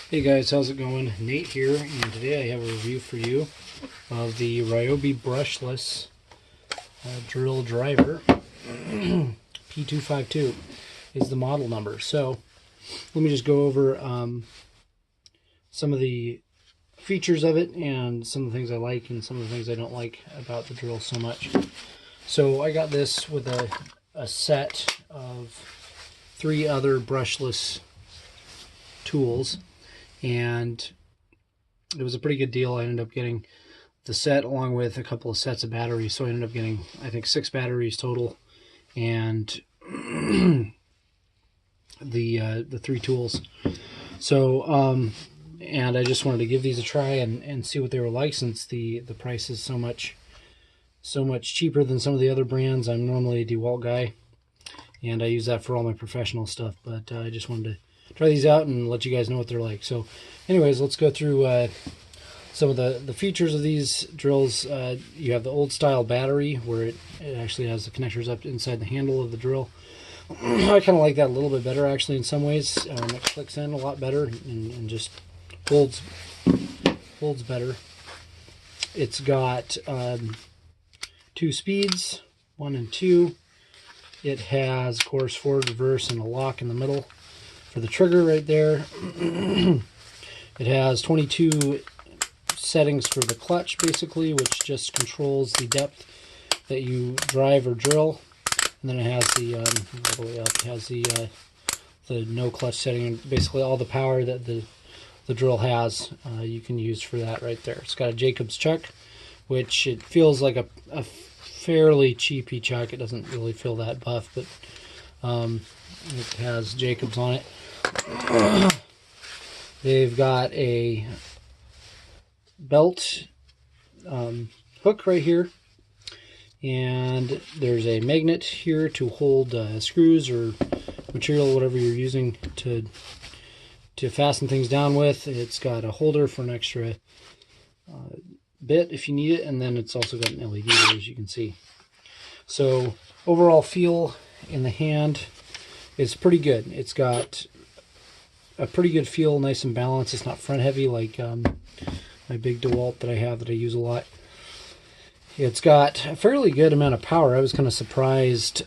Hey guys, how's it going? Nate here, and today I have a review for you of the Ryobi Brushless drill driver. P252 is the model number. So let me just go over some of the features of it and some of the things I like and some of the things I don't like about the drill so much. So I got this with a set of 3 other brushless tools, and it was a pretty good deal. I ended up getting the set along with a couple of sets of batteries, so I ended up getting, I think, 6 batteries total, and the 3 tools. So and I just wanted to give these a try and see what they were like, since the price is so much cheaper than some of the other brands. I'm normally a DeWalt guy, and I use that for all my professional stuff, but I just wanted to try these out and let you guys know what they're like. So anyways, let's go through some of the features of these drills. You have the old style battery, where it actually has the connectors up inside the handle of the drill. I kind of like that a little bit better, actually, in some ways. It clicks in a lot better and just holds better. It's got 2 speeds, 1 and 2. It has, of course, forward, reverse, and a lock in the middle for the trigger right there. It has 22 settings for the clutch, basically, which just controls the depth that you drive or drill. And then it has the all the way up. It has the no clutch setting, and basically all the power that the drill has, you can use for that right there. It's got a Jacobs chuck, which it feels like a fairly cheapy chuck. It doesn't really feel that buff, but it has Jacobs on it. They've got a belt hook right here, and there's a magnet here to hold screws or material, whatever you're using to fasten things down with. It's got a holder for an extra bit if you need it, and then it's also got an LED there, as you can see. So overall feel in the hand is pretty good. It's got a pretty good feel, nice and balanced. It's not front heavy like my big DeWalt that I have that I use a lot. It's got a fairly good amount of power. I was kind of surprised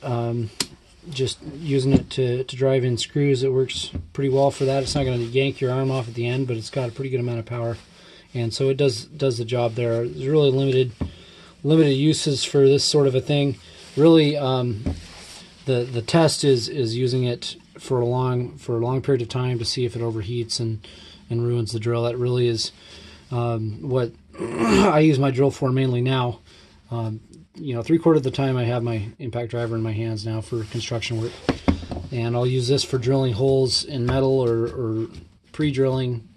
just using it to drive in screws. It works pretty well for that. It's not going to yank your arm off at the end, but it's got a pretty good amount of power, and so it does the job there. There's really limited uses for this sort of a thing. Really, the test is using it for a long period of time to see if it overheats and ruins the drill. That really is what I use my drill for mainly now. You know, 3/4 of the time I have my impact driver in my hands now for construction work, and I'll use this for drilling holes in metal or pre-drilling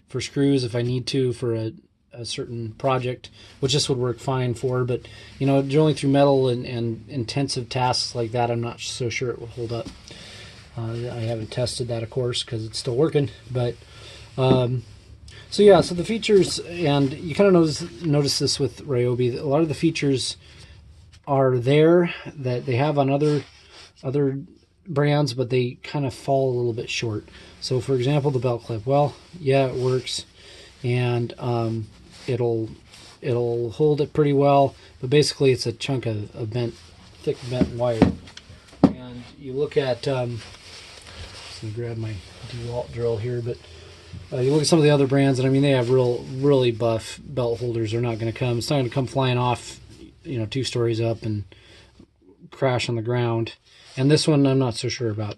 for screws if I need to for a certain project, which this would work fine for. But you know, drilling through metal and intensive tasks like that, I'm not so sure it will hold up. I haven't tested that, of course, because it's still working. But so yeah, so the features, and you kind of notice this with Ryobi, a lot of the features are there that they have on other brands, but they kind of fall a little bit short. So for example, the belt clip, well, yeah, it works, and it'll hold it pretty well, but basically it's a chunk of thick bent wire. And you look at let me grab my DeWalt drill here, but you look at some of the other brands, and I mean, they have really buff belt holders. They're not going to come. It's not going to come flying off, you know, 2 stories up and crash on the ground. And this one, I'm not so sure about.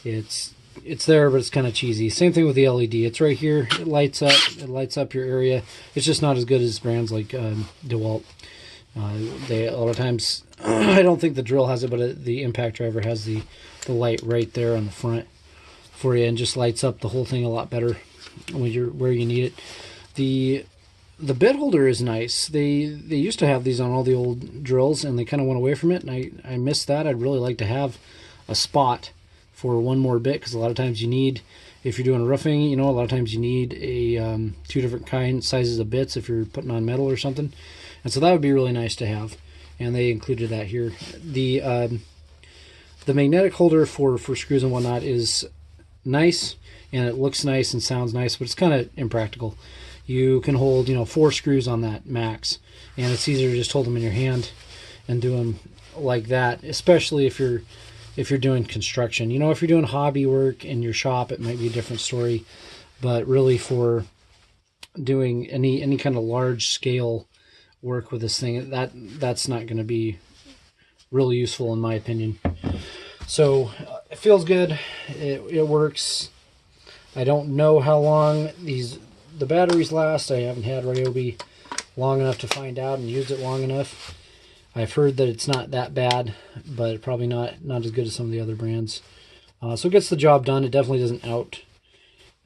It's there, but it's kind of cheesy. Same thing with the LED. It's right here. It lights up. It lights up your area. It's just not as good as brands like DeWalt. They a lot of times, I don't think the drill has it, but the impact driver has the light right there on the front for you, and just lights up the whole thing a lot better when you're where you need it. The bit holder is nice. They used to have these on all the old drills, and they kind of went away from it, and I missed that. I'd really like to have a spot for one more bit, because a lot of times you need, if you're doing roofing, you know, a lot of times you need a 2 different sizes of bits if you're putting on metal or something, and so that would be really nice to have, and they included that here. The magnetic holder for screws and whatnot is nice. and it looks nice and sounds nice, but it's kind of impractical. You can hold, 4 screws on that max, and it's easier to just hold them in your hand and do them like that, especially if you're doing construction. If you're doing hobby work in your shop, it might be a different story, but really for doing any kind of large scale work with this thing, that's not going to be really useful in my opinion. So it feels good. It works. I don't know how long the batteries last. I haven't had Ryobi long enough to find out and used it long enough. I've heard that it's not that bad, but probably not as good as some of the other brands. So it gets the job done. It definitely doesn't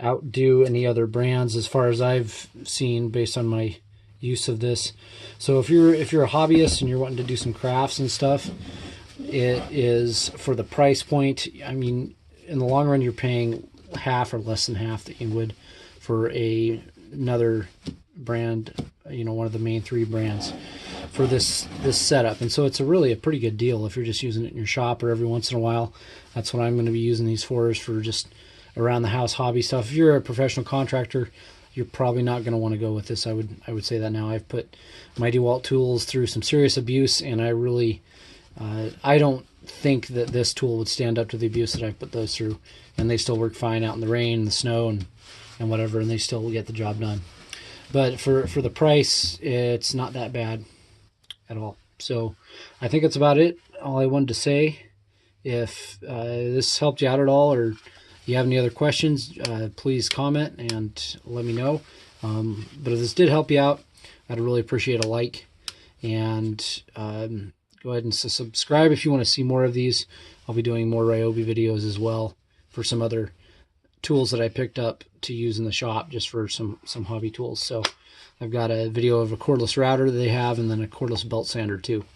outdo any other brands as far as I've seen based on my use of this. So if you're a hobbyist and you're wanting to do some crafts and stuff, it is, for the price point, I mean, in the long run you're paying half or less than half that you would for another brand, one of the main 3 brands for this setup. And so it's really a pretty good deal if you're just using it in your shop or every once in a while. That's what I'm going to be using these for, is for just around the house hobby stuff. If you're a professional contractor, you're probably not going to want to go with this. I would say that now. I've put my DeWalt tools through some serious abuse, and I really I don't think that this tool would stand up to the abuse that I've put those through, and they still work fine out in the rain, the snow, and whatever, and they still get the job done. But for the price, it's not that bad at all. So I think that's about it. All I wanted to say. If this helped you out at all, or you have any other questions, please comment and let me know. But if this did help you out, I'd really appreciate a like, and go ahead and subscribe if you want to see more of these. I'll be doing more Ryobi videos as well for some other tools that I picked up to use in the shop, just for some hobby tools. So I've got a video of a cordless router that they have, and then a cordless belt sander too.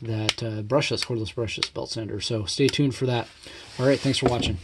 That cordless brushless belt sander. So stay tuned for that. All right, thanks for watching.